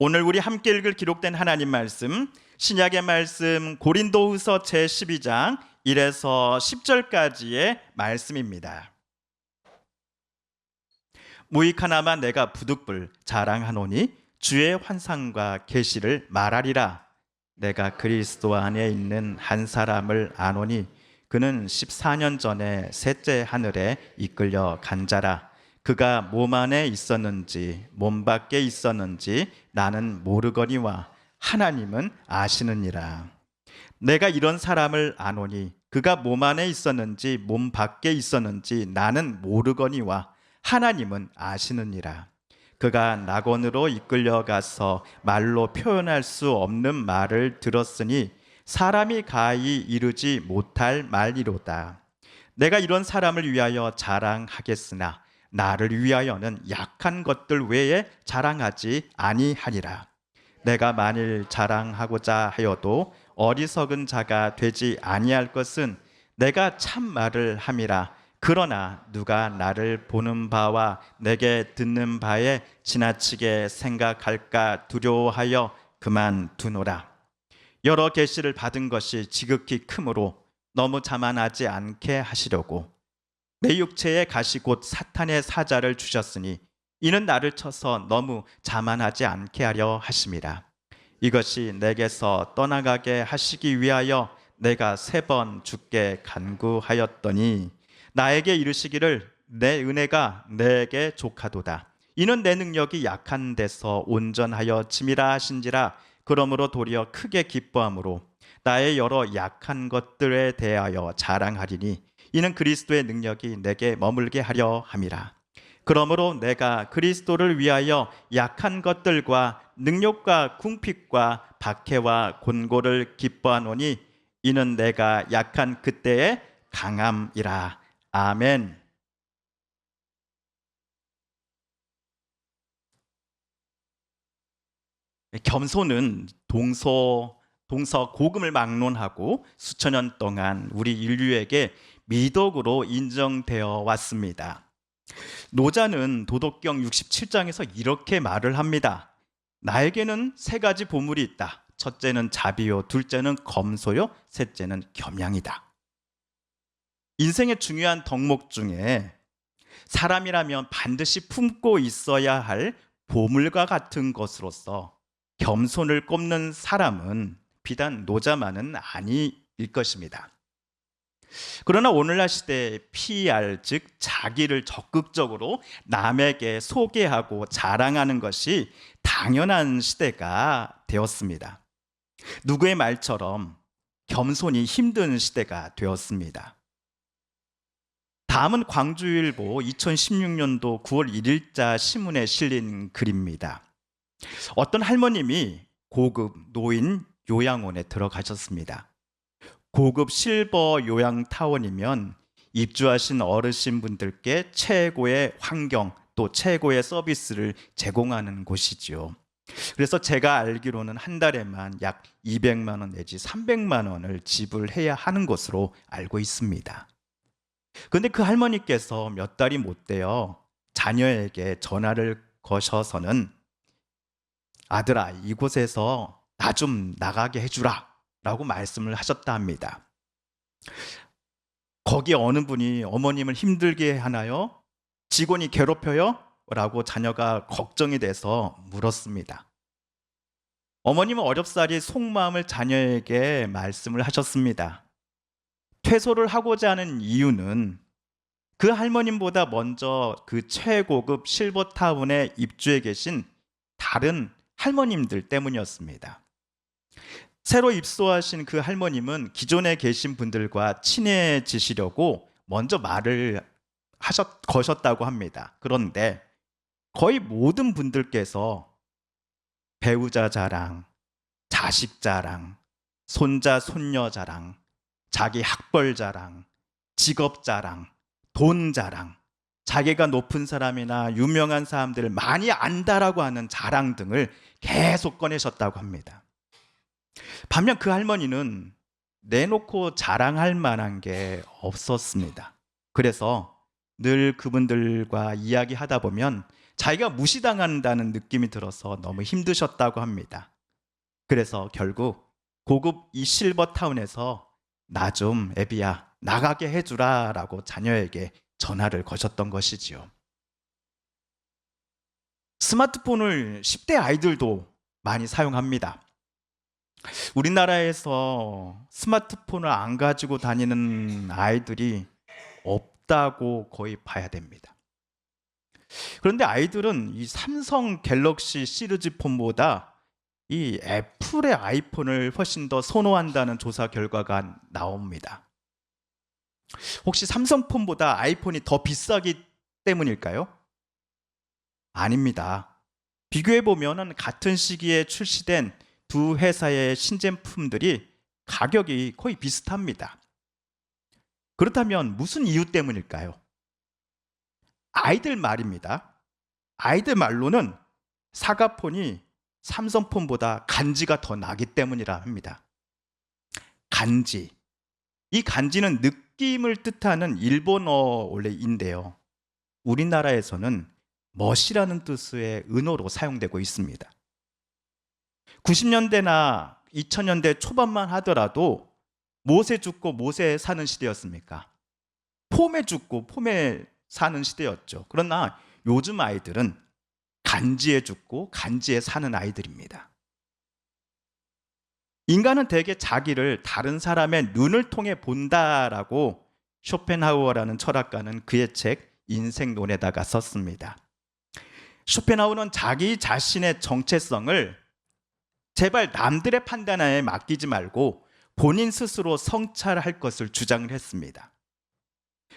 오늘 우리 함께 읽을 기록된 하나님 말씀, 신약의 말씀 고린도후서 제12장 1에서 10절까지의 말씀입니다. 무익하나마 내가 부득불 자랑하노니 주의 환상과 계시를 말하리라. 내가 그리스도 안에 있는 한 사람을 아노니 그는 14년 전에 셋째 하늘에 이끌려 간 자라. 그가 몸 안에 있었는지 몸 밖에 있었는지 나는 모르거니와 하나님은 아시느니라. 내가 이런 사람을 아노니 그가 몸 안에 있었는지 몸 밖에 있었는지 나는 모르거니와 하나님은 아시느니라. 그가 낙원으로 이끌려가서 말로 표현할 수 없는 말을 들었으니 사람이 가히 이루지 못할 말이로다. 내가 이런 사람을 위하여 자랑하겠으나 나를 위하여는 약한 것들 외에 자랑하지 아니하니라. 내가 만일 자랑하고자 하여도 어리석은 자가 되지 아니할 것은 내가 참 말을 함이라. 그러나 누가 나를 보는 바와 내게 듣는 바에 지나치게 생각할까 두려워하여 그만두노라. 여러 계시를 받은 것이 지극히 크므로 너무 자만하지 않게 하시려고 내 육체에 가시 곧 사탄의 사자를 주셨으니 이는 나를 쳐서 너무 자만하지 않게 하려 하심이라. 이것이 내게서 떠나가게 하시기 위하여 내가 3번 주께 간구하였더니 나에게 이르시기를 내 은혜가 내게 족하도다. 이는 내 능력이 약한 데서 온전하여 짐이라 하신지라. 그러므로 도리어 크게 기뻐함으로 나의 여러 약한 것들에 대하여 자랑하리니 이는 그리스도의 능력이 내게 머물게 하려 함이라. 그러므로 내가 그리스도를 위하여 약한 것들과 능력과 궁핍과 박해와 곤고를 기뻐하노니 이는 내가 약한 그때의 강함이라. 아멘. 겸손은 동서 고금을 막론하고 수천 년 동안 우리 인류에게 미덕으로 인정되어 왔습니다. 노자는 도덕경 67장에서 이렇게 말을 합니다. 나에게는 3가지 보물이 있다. 첫째는 자비요, 둘째는 검소요, 셋째는 겸양이다. 인생의 중요한 덕목 중에 사람이라면 반드시 품고 있어야 할 보물과 같은 것으로서 겸손을 꼽는 사람은 비단 노자만은 아닐 것입니다. 그러나 오늘날 시대에 PR, 즉 자기를 적극적으로 남에게 소개하고 자랑하는 것이 당연한 시대가 되었습니다. 누구의 말처럼 겸손이 힘든 시대가 되었습니다. 다음은 광주일보 2016년도 9월 1일자 신문에 실린 글입니다. 어떤 할머님이 고급 노인 요양원에 들어가셨습니다. 고급 실버 요양타원이면 입주하신 어르신분들께 최고의 환경 또 최고의 서비스를 제공하는 곳이지요. 그래서 제가 알기로는 한 달에만 약 200만 원 내지 300만 원을 지불해야 하는 것으로 알고 있습니다. 그런데 그 할머니께서 몇 달이 못 되어 자녀에게 전화를 거셔서는 아들아, 이곳에서 나 좀 나가게 해주라 라고 말씀을 하셨다 합니다. 거기 어느 분이 어머님을 힘들게 하나요? 직원이 괴롭혀요? 라고 자녀가 걱정이 돼서 물었습니다. 어머님은 어렵사리 속마음을 자녀에게 말씀을 하셨습니다. 퇴소를 하고자 하는 이유는 그 할머님보다 먼저 그 최고급 실버타운에 입주해 계신 다른 할머님들 때문이었습니다. 새로 입소하신 그 할머님은 기존에 계신 분들과 친해지시려고 먼저 말을 거셨다고 합니다. 그런데 거의 모든 분들께서 배우자 자랑, 자식 자랑, 손자 손녀 자랑, 자기 학벌 자랑, 직업 자랑, 돈 자랑, 자기가 높은 사람이나 유명한 사람들을 많이 안다라고 하는 자랑 등을 계속 꺼내셨다고 합니다. 반면 그 할머니는 내놓고 자랑할 만한 게 없었습니다. 그래서 늘 그분들과 이야기하다 보면 자기가 무시당한다는 느낌이 들어서 너무 힘드셨다고 합니다. 그래서 결국 고급 이 실버타운에서 나 좀 애비야 나가게 해주라 라고 자녀에게 전화를 거셨던 것이지요. 스마트폰을 10대 아이들도 많이 사용합니다. 우리나라에서 스마트폰을 안 가지고 다니는 아이들이 없다고 거의 봐야 됩니다. 그런데 아이들은 이 삼성 갤럭시 시리즈 폰보다 이 애플의 아이폰을 훨씬 더 선호한다는 조사 결과가 나옵니다. 혹시 삼성 폰보다 아이폰이 더 비싸기 때문일까요? 아닙니다. 비교해 보면 같은 시기에 출시된 두 회사의 신제품들이 가격이 거의 비슷합니다. 그렇다면 무슨 이유 때문일까요? 아이들 말입니다. 아이들 말로는 사과폰이 삼성폰보다 간지가 더 나기 때문이라 합니다. 간지. 이 간지는 느낌을 뜻하는 일본어 원래인데요. 우리나라에서는 멋이라는 뜻의 은어로 사용되고 있습니다. 90년대나 2000년대 초반만 하더라도 못에 죽고 못에 사는 시대였습니까? 폼에 죽고 폼에 사는 시대였죠. 그러나 요즘 아이들은 간지에 죽고 간지에 사는 아이들입니다. 인간은 대개 자기를 다른 사람의 눈을 통해 본다라고 쇼펜하우어라는 철학가는 그의 책 인생론에다가 썼습니다. 쇼펜하우어는 자기 자신의 정체성을 제발 남들의 판단에 맡기지 말고 본인 스스로 성찰할 것을 주장을 했습니다.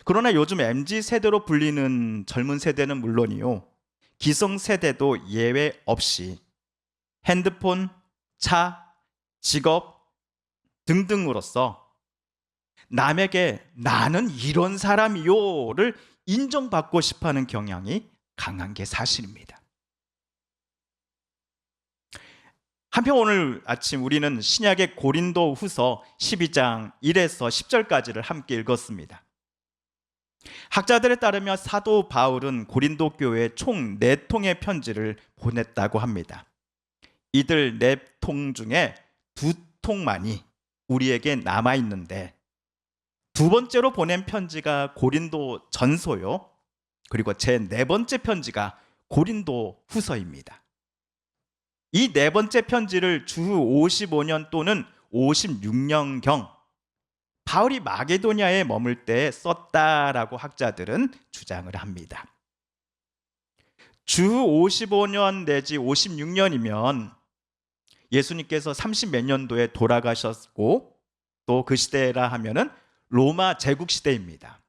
그러나 요즘 MZ세대로 불리는 젊은 세대는 물론이요, 기성세대도 예외 없이 핸드폰, 차, 직업 등등으로서 남에게 나는 이런 사람이요를 인정받고 싶어하는 경향이 강한 게 사실입니다. 한편 오늘 아침 우리는 신약의 고린도 후서 12장 1에서 10절까지를 함께 읽었습니다. 학자들에 따르면 사도 바울은 고린도 교회에 총 4통의 편지를 보냈다고 합니다. 이들 4통 중에 2통만이 우리에게 남아있는데 두 번째로 보낸 편지가 고린도 전서요, 그리고 제 4번째 편지가 고린도 후서입니다. 이 4번째 편지를 주 55년 또는 56년경 바울이 마게도냐에 머물 때 썼다라고 학자들은 주장을 합니다. 주 55년 내지 56년이면 예수님께서 30몇 년도에 돌아가셨고 또 그 시대라 하면은 로마 제국 시대입니다.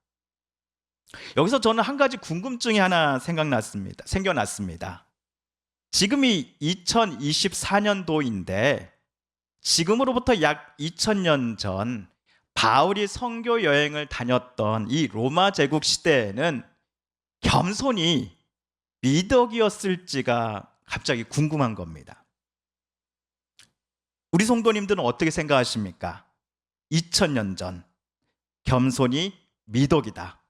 여기서 저는 한 가지 궁금증이 하나 생겨났습니다. 지금이 2024년도인데 지금으로부터 약 2000년 전 바울이 선교 여행을 다녔던 이 로마 제국 시대에는 겸손이 미덕이었을지가 갑자기 궁금한 겁니다. 우리 성도님들은 어떻게 생각하십니까? 2000년 전 겸손이 미덕이다.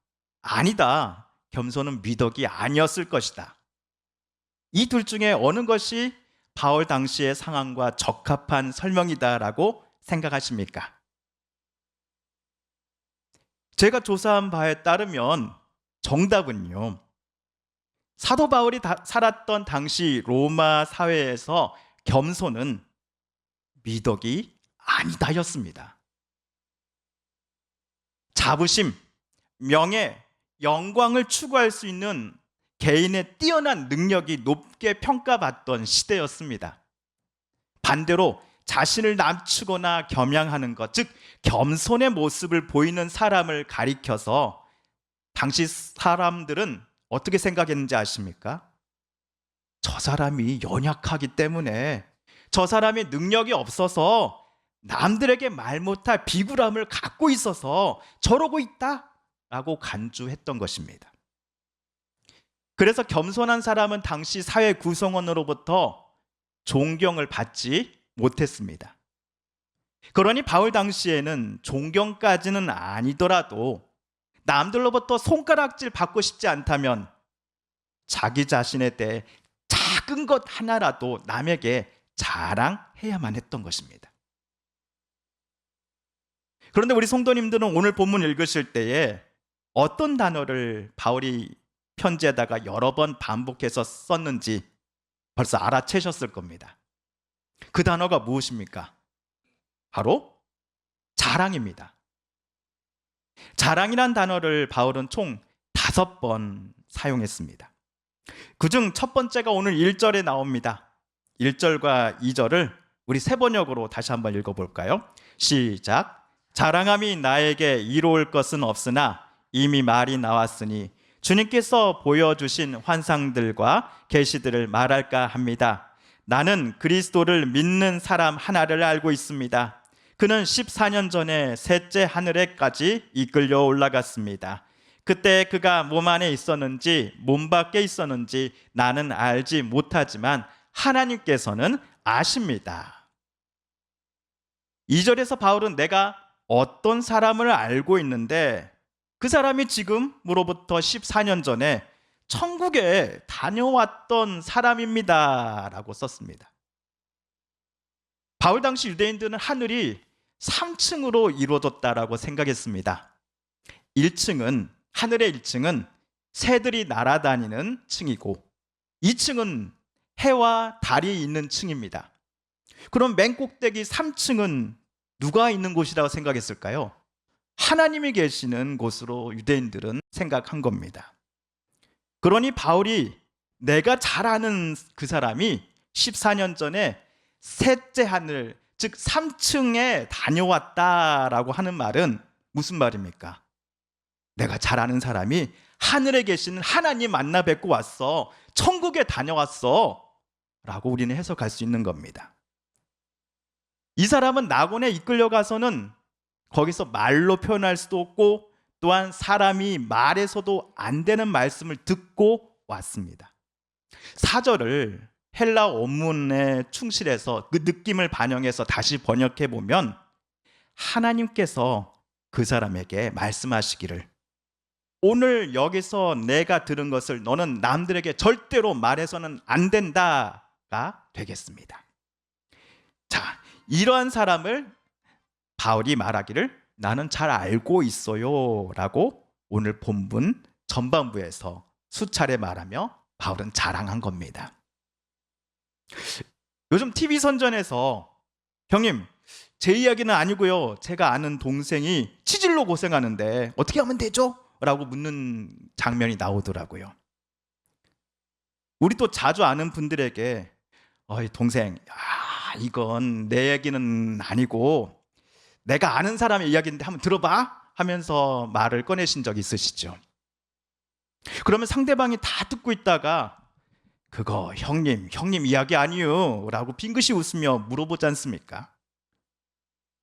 아니다. 겸손은 미덕이 아니었을 것이다. 이 둘 중에 어느 것이 바울 당시의 상황과 적합한 설명이다라고 생각하십니까? 제가 조사한 바에 따르면 정답은요, 사도 바울이 살았던 당시 로마 사회에서 겸손은 미덕이 아니다였습니다. 자부심, 명예, 영광을 추구할 수 있는 개인의 뛰어난 능력이 높게 평가받던 시대였습니다. 반대로 자신을 낮추거나 겸양하는 것, 즉 겸손의 모습을 보이는 사람을 가리켜서 당시 사람들은 어떻게 생각했는지 아십니까? 저 사람이 연약하기 때문에, 저 사람이 능력이 없어서, 남들에게 말 못할 비굴함을 갖고 있어서 저러고 있다라고 간주했던 것입니다. 그래서 겸손한 사람은 당시 사회 구성원으로부터 존경을 받지 못했습니다. 그러니 바울 당시에는 존경까지는 아니더라도 남들로부터 손가락질 받고 싶지 않다면 자기 자신에 대해 작은 것 하나라도 남에게 자랑해야만 했던 것입니다. 그런데 우리 성도님들은 오늘 본문 읽으실 때에 어떤 단어를 바울이 편지에다가 여러 번 반복해서 썼는지 벌써 알아채셨을 겁니다. 그 단어가 무엇입니까? 바로 자랑입니다. 자랑이란 단어를 바울은 총 5번 사용했습니다. 그중 첫 번째가 오늘 1절에 나옵니다. 1절과 2절을 우리 세 번역으로 다시 한번 읽어볼까요? 시작. 자랑함이 나에게 이로울 것은 없으나 이미 말이 나왔으니 주님께서 보여주신 환상들과 계시들을 말할까 합니다. 나는 그리스도를 믿는 사람 하나를 알고 있습니다. 그는 14년 전에 셋째 하늘에까지 이끌려 올라갔습니다. 그때 그가 몸 안에 있었는지 몸 밖에 있었는지 나는 알지 못하지만 하나님께서는 아십니다. 2절에서 바울은 내가 어떤 사람을 알고 있는데 그 사람이 지금으로부터 14년 전에 천국에 다녀왔던 사람입니다 라고 썼습니다. 바울 당시 유대인들은 하늘이 3층으로 이루어졌다라고 생각했습니다. 1층은 하늘의 1층은 새들이 날아다니는 층이고 2층은 해와 달이 있는 층입니다. 그럼 맨 꼭대기 3층은 누가 있는 곳이라고 생각했을까요? 하나님이 계시는 곳으로 유대인들은 생각한 겁니다. 그러니 바울이 내가 잘 아는 그 사람이 14년 전에 셋째 하늘, 즉 3층에 다녀왔다라고 하는 말은 무슨 말입니까? 내가 잘 아는 사람이 하늘에 계시는 하나님 만나 뵙고 왔어, 천국에 다녀왔어 라고 우리는 해석할 수 있는 겁니다. 이 사람은 낙원에 이끌려가서는 거기서 말로 표현할 수도 없고 또한 사람이 말해서도 안 되는 말씀을 듣고 왔습니다. 4절을 헬라 원문에 충실해서 그 느낌을 반영해서 다시 번역해 보면 하나님께서 그 사람에게 말씀하시기를 오늘 여기서 내가 들은 것을 너는 남들에게 절대로 말해서는 안 된다가 되겠습니다. 자, 이러한 사람을 바울이 말하기를 나는 잘 알고 있어요 라고 오늘 본문 전반부에서 수차례 말하며 바울은 자랑한 겁니다. 요즘 TV 선전에서 형님 제 이야기는 아니고요, 제가 아는 동생이 치질로 고생하는데 어떻게 하면 되죠? 라고 묻는 장면이 나오더라고요. 우리 또 자주 아는 분들에게 어이 동생, 이건 내 얘기는 아니고 내가 아는 사람의 이야기인데 한번 들어봐 하면서 말을 꺼내신 적 있으시죠? 그러면 상대방이 다 듣고 있다가 그거 형님 이야기 아니요 라고 빙긋이 웃으며 물어보지 않습니까?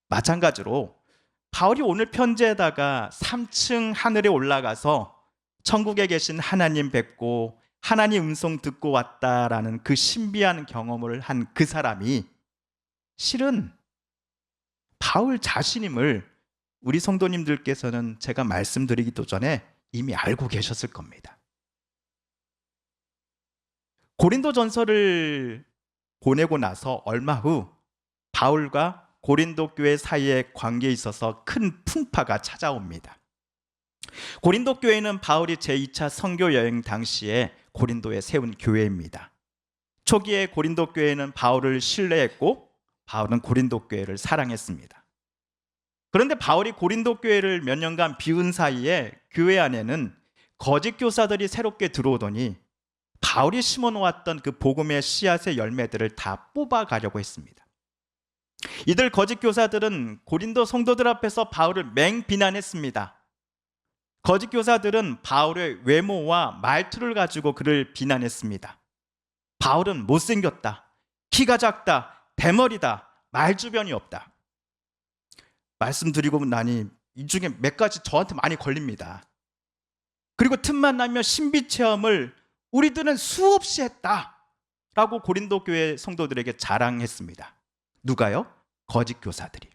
마찬가지로 바울이 오늘 편지에다가 3층 하늘에 올라가서 천국에 계신 하나님 뵙고 하나님 음성 듣고 왔다라는 그 신비한 경험을 한 그 사람이 실은 바울 자신임을 우리 성도님들께서는 제가 말씀드리기도 전에 이미 알고 계셨을 겁니다. 고린도전서를 보내고 나서 얼마 후 바울과 고린도 교회 사이의 관계에 있어서 큰 풍파가 찾아옵니다. 고린도 교회는 바울이 제2차 선교 여행 당시에 고린도에 세운 교회입니다. 초기에 고린도 교회는 바울을 신뢰했고 바울은 고린도 교회를 사랑했습니다. 그런데 바울이 고린도 교회를 몇 년간 비운 사이에 교회 안에는 거짓 교사들이 새롭게 들어오더니 바울이 심어놓았던 그 복음의 씨앗의 열매들을 다 뽑아가려고 했습니다. 이들 거짓 교사들은 고린도 성도들 앞에서 바울을 맹비난했습니다. 거짓 교사들은 바울의 외모와 말투를 가지고 그를 비난했습니다. 바울은 못생겼다, 키가 작다, 대머리다, 말주변이 없다. 말씀드리고 나니 이 중에 몇 가지 저한테 많이 걸립니다. 그리고 틈만 나면 신비 체험을 우리들은 수없이 했다라고 고린도 교회 성도들에게 자랑했습니다. 누가요? 거짓 교사들이.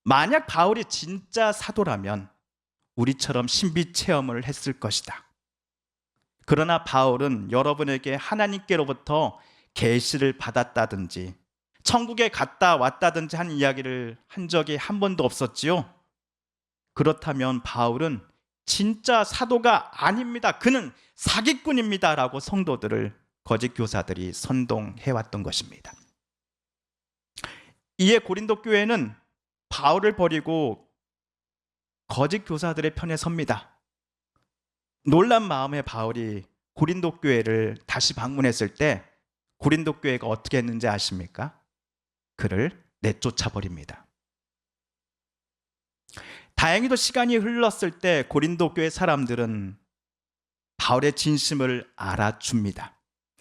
만약 바울이 진짜 사도라면 우리처럼 신비 체험을 했을 것이다. 그러나 바울은 여러분에게 하나님께로부터 계시를 받았다든지 천국에 갔다 왔다든지 한 이야기를 한 적이 한 번도 없었지요. 그렇다면 바울은 진짜 사도가 아닙니다. 그는 사기꾼입니다. 라고 성도들을, 거짓 교사들이 선동해왔던 것입니다. 이에 고린도 교회는 바울을 버리고 거짓 교사들의 편에 섭니다. 놀란 마음에 바울이 고린도 교회를 다시 방문했을 때 고린도 교회가 어떻게 했는지 아십니까? 그를 내쫓아 버립니다. 다행히도 시간이 흘렀을 때 고린도 교회 사람들은 바울의 진심을 알아줍니다.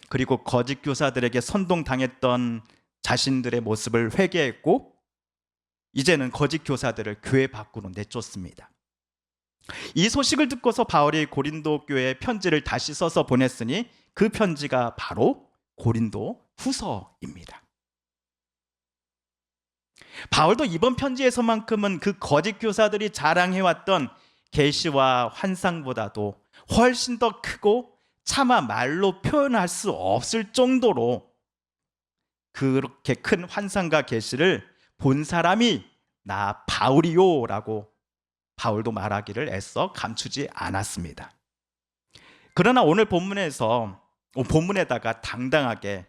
그리고 거짓 교사들에게 선동당했던 자신들의 모습을 회개했고 이제는 거짓 교사들을 교회 밖으로 내쫓습니다. 이 소식을 듣고서 바울이 고린도 교회에 편지를 다시 써서 보냈으니 그 편지가 바로 고린도 후서입니다. 바울도 이번 편지에서만큼은 그 거짓 교사들이 자랑해왔던 계시와 환상보다도 훨씬 더 크고 차마 말로 표현할 수 없을 정도로 그렇게 큰 환상과 계시를 본 사람이 나 바울이요라고 바울도 말하기를 애써 감추지 않았습니다. 그러나 오늘 본문에다가 당당하게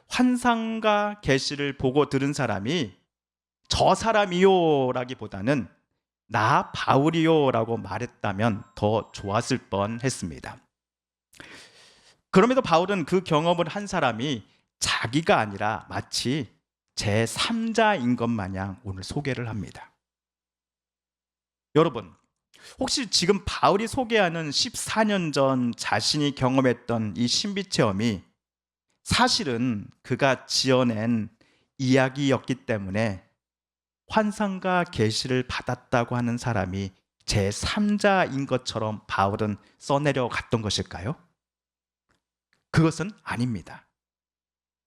환상과 계시를 보고 들은 사람이 저 사람이요라기보다는 나 바울이요라고 말했다면 더 좋았을 뻔했습니다. 그럼에도 바울은 그 경험을 한 사람이 자기가 아니라 마치 제3자인 것 마냥 오늘 소개를 합니다. 여러분, 혹시 지금 바울이 소개하는 14년 전 자신이 경험했던 이 신비 체험이 사실은 그가 지어낸 이야기였기 때문에 환상과 계시를 받았다고 하는 사람이 제3자인 것처럼 바울은 써내려 갔던 것일까요? 그것은 아닙니다.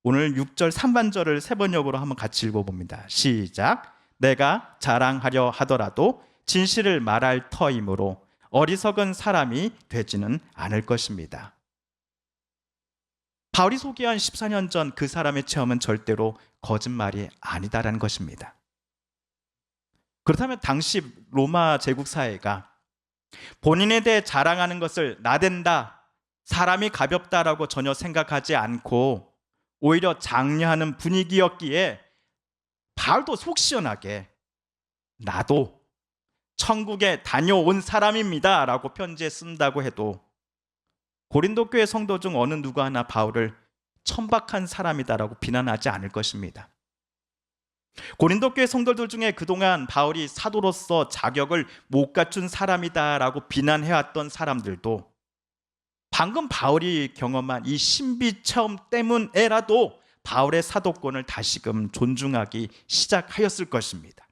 오늘 6절 3반절을 세 번역으로 한번 같이 읽어봅니다. 시작. 내가 자랑하려 하더라도 진실을 말할 터이므로 어리석은 사람이 되지는 않을 것입니다. 바울이 소개한 14년 전 그 사람의 체험은 절대로 거짓말이 아니다라는 것입니다. 그렇다면 당시 로마 제국 사회가 본인에 대해 자랑하는 것을 나댄다, 사람이 가볍다라고 전혀 생각하지 않고 오히려 장려하는 분위기였기에 바울도 속 시원하게 나도 천국에 다녀온 사람입니다 라고 편지에 쓴다고 해도 고린도 교회 성도 중 어느 누구 하나 바울을 천박한 사람이다라고 비난하지 않을 것입니다. 고린도 교회 성도들 중에 그동안 바울이 사도로서 자격을 못 갖춘 사람이다라고 비난해왔던 사람들도 방금 바울이 경험한 이 신비 체험 때문에라도 바울의 사도권을 다시금 존중하기 시작하였을 것입니다.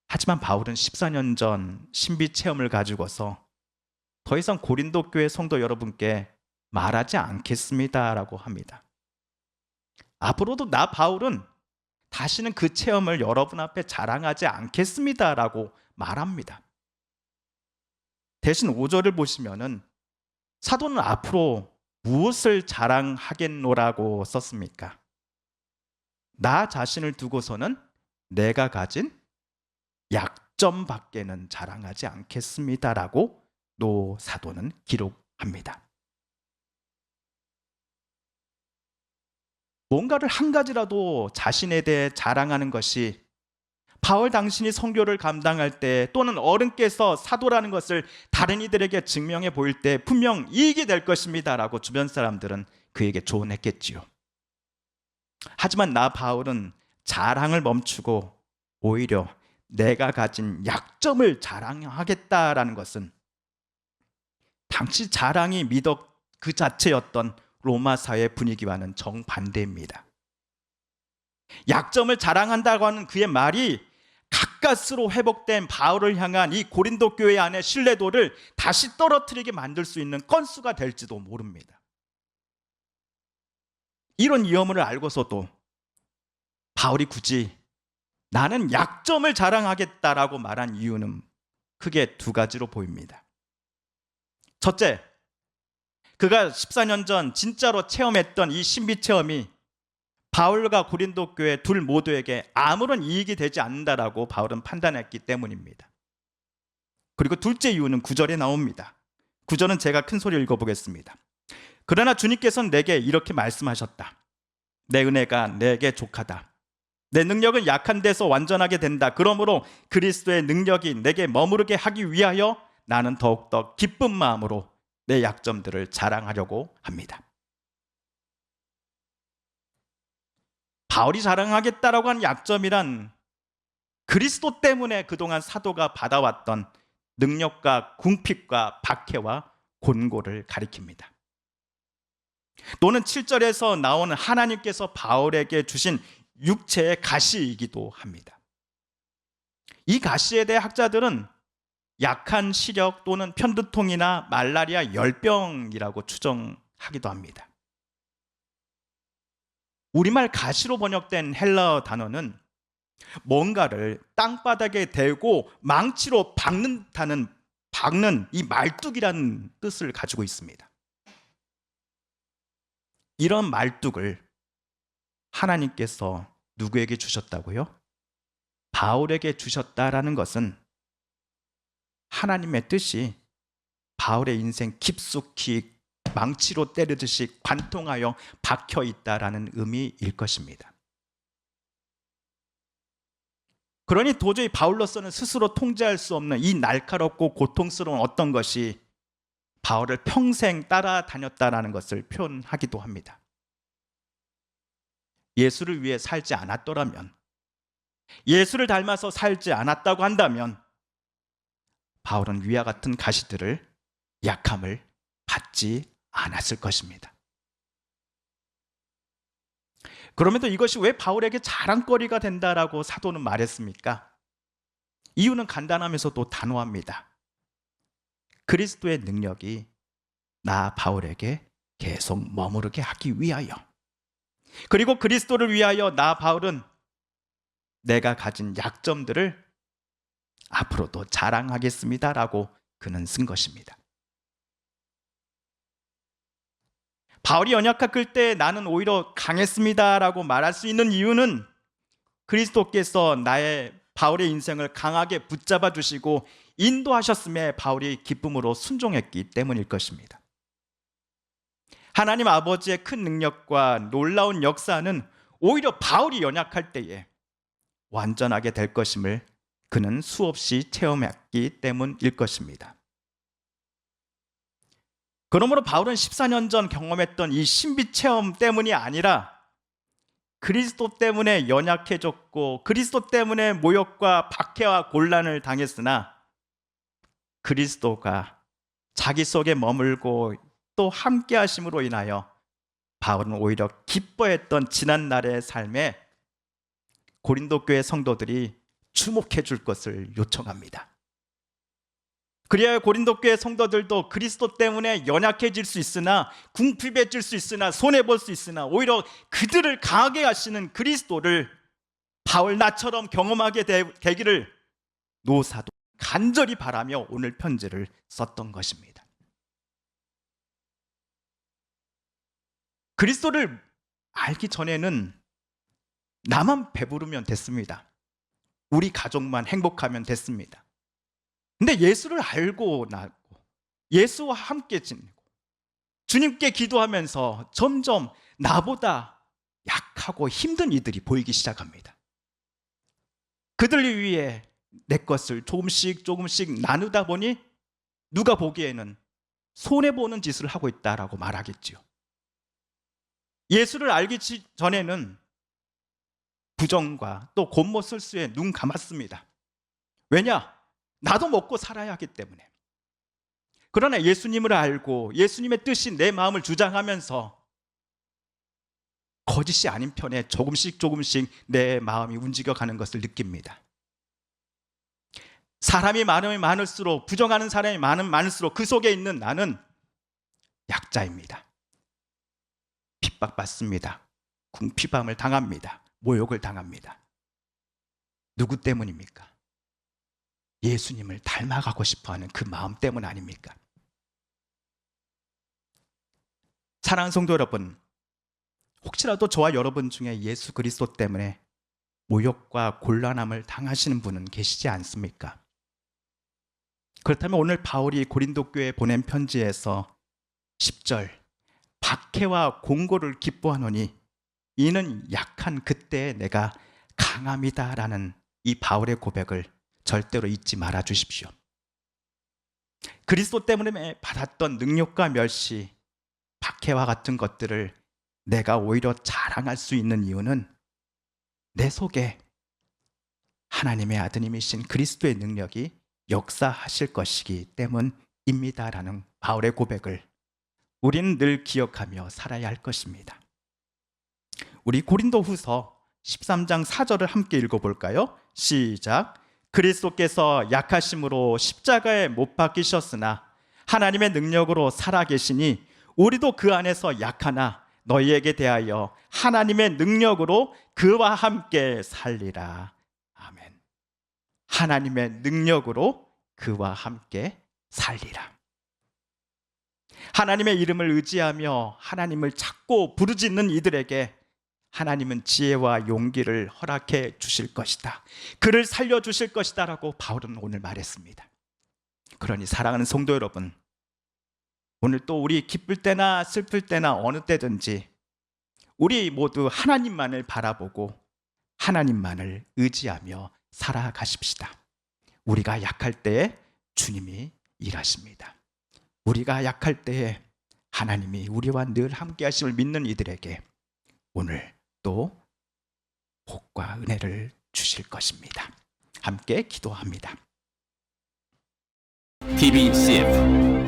하지만 바울은 14년 전 신비 체험을 가지고서 더 이상 고린도 교회 성도 여러분께 말하지 않겠습니다라고 합니다. 앞으로도 나 바울은 다시는 그 체험을 여러분 앞에 자랑하지 않겠습니다라고 말합니다. 대신 5절을 보시면은 사도는 앞으로 무엇을 자랑하겠노라고 썼습니까? 나 자신을 두고서는 내가 가진 약점밖에는 자랑하지 않겠습니다라고 또 사도는 기록합니다. 뭔가를 한 가지라도 자신에 대해 자랑하는 것이 바울 당신이 선교를 감당할 때 또는 어른께서 사도라는 것을 다른 이들에게 증명해 보일 때 분명 이익이 될 것입니다라고 주변 사람들은 그에게 조언했겠지요. 하지만 나 바울은 자랑을 멈추고 오히려 내가 가진 약점을 자랑하겠다라는 것은 당시 자랑이 미덕 그 자체였던 로마 사회 분위기와는 정반대입니다. 약점을 자랑한다고 하는 그의 말이 가까스로 회복된 바울을 향한 이 고린도 교회 안의 신뢰도를 다시 떨어뜨리게 만들 수 있는 건수가 될지도 모릅니다. 이런 위험을 알고서도 바울이 굳이 나는 약점을 자랑하겠다라고 말한 이유는 크게 두 가지로 보입니다. 첫째, 그가 14년 전 진짜로 체험했던 이 신비 체험이 바울과 고린도 교회 둘 모두에게 아무런 이익이 되지 않는다라고 바울은 판단했기 때문입니다. 그리고 둘째 이유는 9절에 나옵니다. 9절은 제가 큰 소리 읽어보겠습니다. 그러나 주님께서는 내게 이렇게 말씀하셨다. 내 은혜가 내게 족하다. 내 능력은 약한 데서 완전하게 된다. 그러므로 그리스도의 능력이 내게 머무르게 하기 위하여 나는 더욱더 기쁜 마음으로 내 약점들을 자랑하려고 합니다. 바울이 자랑하겠다라고 한 약점이란 그리스도 때문에 그동안 사도가 받아왔던 능력과 궁핍과 박해와 곤고를 가리킵니다. 또는 7절에서 나오는 하나님께서 바울에게 주신 육체의 가시이기도 합니다. 이 가시에 대해 학자들은 약한 시력 또는 편두통이나 말라리아 열병이라고 추정하기도 합니다. 우리말 가시로 번역된 헬라어 단어는 뭔가를 땅바닥에 대고 망치로 박는 이 말뚝이라는 뜻을 가지고 있습니다. 이런 말뚝을 하나님께서 누구에게 주셨다고요? 바울에게 주셨다라는 것은 하나님의 뜻이 바울의 인생 깊숙이 망치로 때리듯이 관통하여 박혀 있다라는 의미일 것입니다. 그러니 도저히 바울로서는 스스로 통제할 수 없는 이 날카롭고 고통스러운 어떤 것이 바울을 평생 따라다녔다라는 것을 표현하기도 합니다. 예수를 위해 살지 않았더라면, 예수를 닮아서 살지 않았다고 한다면 바울은 위와 같은 가시들을, 약함을 받지 않았을 것입니다. 그럼에도 이것이 왜 바울에게 자랑거리가 된다라고 사도는 말했습니까? 이유는 간단하면서도 단호합니다. 그리스도의 능력이 나 바울에게 계속 머무르게 하기 위하여, 그리고 그리스도를 위하여 나 바울은 내가 가진 약점들을 앞으로도 자랑하겠습니다라고 그는 쓴 것입니다. 바울이 연약한 그때 나는 오히려 강했습니다라고 말할 수 있는 이유는 그리스도께서 바울의 인생을 강하게 붙잡아 주시고 인도하셨음에 바울이 기쁨으로 순종했기 때문일 것입니다. 하나님 아버지의 큰 능력과 놀라운 역사는 오히려 바울이 연약할 때에 완전하게 될 것임을 그는 수없이 체험했기 때문일 것입니다. 그러므로 바울은 14년 전 경험했던 이 신비 체험 때문이 아니라 그리스도 때문에 연약해졌고 그리스도 때문에 모욕과 박해와 곤란을 당했으나 그리스도가 자기 속에 머물고 또 함께 하심으로 인하여 바울은 오히려 기뻐했던 지난날의 삶에 고린도 교회 성도들이 주목해 줄 것을 요청합니다. 그리하여 고린도 교회 성도들도 그리스도 때문에 연약해질 수 있으나 궁핍해질 수 있으나 손해볼 수 있으나 오히려 그들을 강하게 하시는 그리스도를 바울 나처럼 경험하게 되기를 노사도 간절히 바라며 오늘 편지를 썼던 것입니다. 그리스도를 알기 전에는 나만 배부르면 됐습니다. 우리 가족만 행복하면 됐습니다. 근데 예수를 알고 나고 예수와 함께 지내고 주님께 기도하면서 점점 나보다 약하고 힘든 이들이 보이기 시작합니다. 그들을 위해 내 것을 조금씩 나누다 보니 누가 보기에는 손해보는 짓을 하고 있다라고 말하겠지요. 예수를 알기 전에는 부정과 또 곤모 설수에 눈 감았습니다. 왜냐? 나도 먹고 살아야 하기 때문에. 그러나 예수님을 알고 예수님의 뜻이 내 마음을 주장하면서 거짓이 아닌 편에 조금씩 내 마음이 움직여가는 것을 느낍니다. 사람이 많으면 많을수록, 부정하는 사람이 많을수록 그 속에 있는 나는 약자입니다. 핍박받습니다. 궁핍함을 당합니다. 모욕을 당합니다. 누구 때문입니까? 예수님을 닮아가고 싶어하는 그 마음 때문 아닙니까? 사랑하는 성도 여러분, 혹시라도 저와 여러분 중에 예수 그리스도 때문에 모욕과 곤란함을 당하시는 분은 계시지 않습니까? 그렇다면 오늘 바울이 고린도 교회에 보낸 편지에서 10절 박해와 공고를 기뻐하노니 이는 약한 그때에 내가 강함이다라는 이 바울의 고백을 절대로 잊지 말아 주십시오. 그리스도 때문에 받았던 능력과 멸시, 박해와 같은 것들을 내가 오히려 자랑할 수 있는 이유는 내 속에 하나님의 아드님이신 그리스도의 능력이 역사하실 것이기 때문입니다라는 바울의 고백을 우리는 늘 기억하며 살아야 할 것입니다. 우리 고린도후서 13장 4절을 함께 읽어볼까요? 시작. 그리스도께서 약하심으로 십자가에 못 박히셨으나 하나님의 능력으로 살아계시니 우리도 그 안에서 약하나 너희에게 대하여 하나님의 능력으로 그와 함께 살리라. 아멘. 하나님의 능력으로 그와 함께 살리라. 하나님의 이름을 의지하며 하나님을 찾고 부르짖는 이들에게 하나님은 지혜와 용기를 허락해 주실 것이다. 그를 살려주실 것이다 라고 바울은 오늘 말했습니다. 그러니 사랑하는 성도 여러분, 오늘 또 우리 기쁠 때나 슬플 때나 어느 때든지 우리 모두 하나님만을 바라보고 하나님만을 의지하며 살아가십시다. 우리가 약할 때에 주님이 일하십니다. 우리가 약할 때에 하나님이 우리와 늘 함께 하심을 믿는 이들에게 오늘 또 복과 은혜를 주실 것입니다. 함께 기도합니다. TV CF,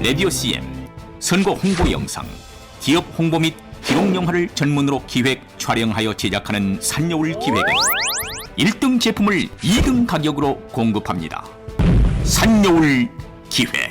라디오 CM, 선거 홍보 영상, 기업 홍보 및 기록 영화를 전문으로 기획, 촬영하여 제작하는 산여울 기획은 1등 제품을 2등 가격으로 공급합니다. 산여울 기획.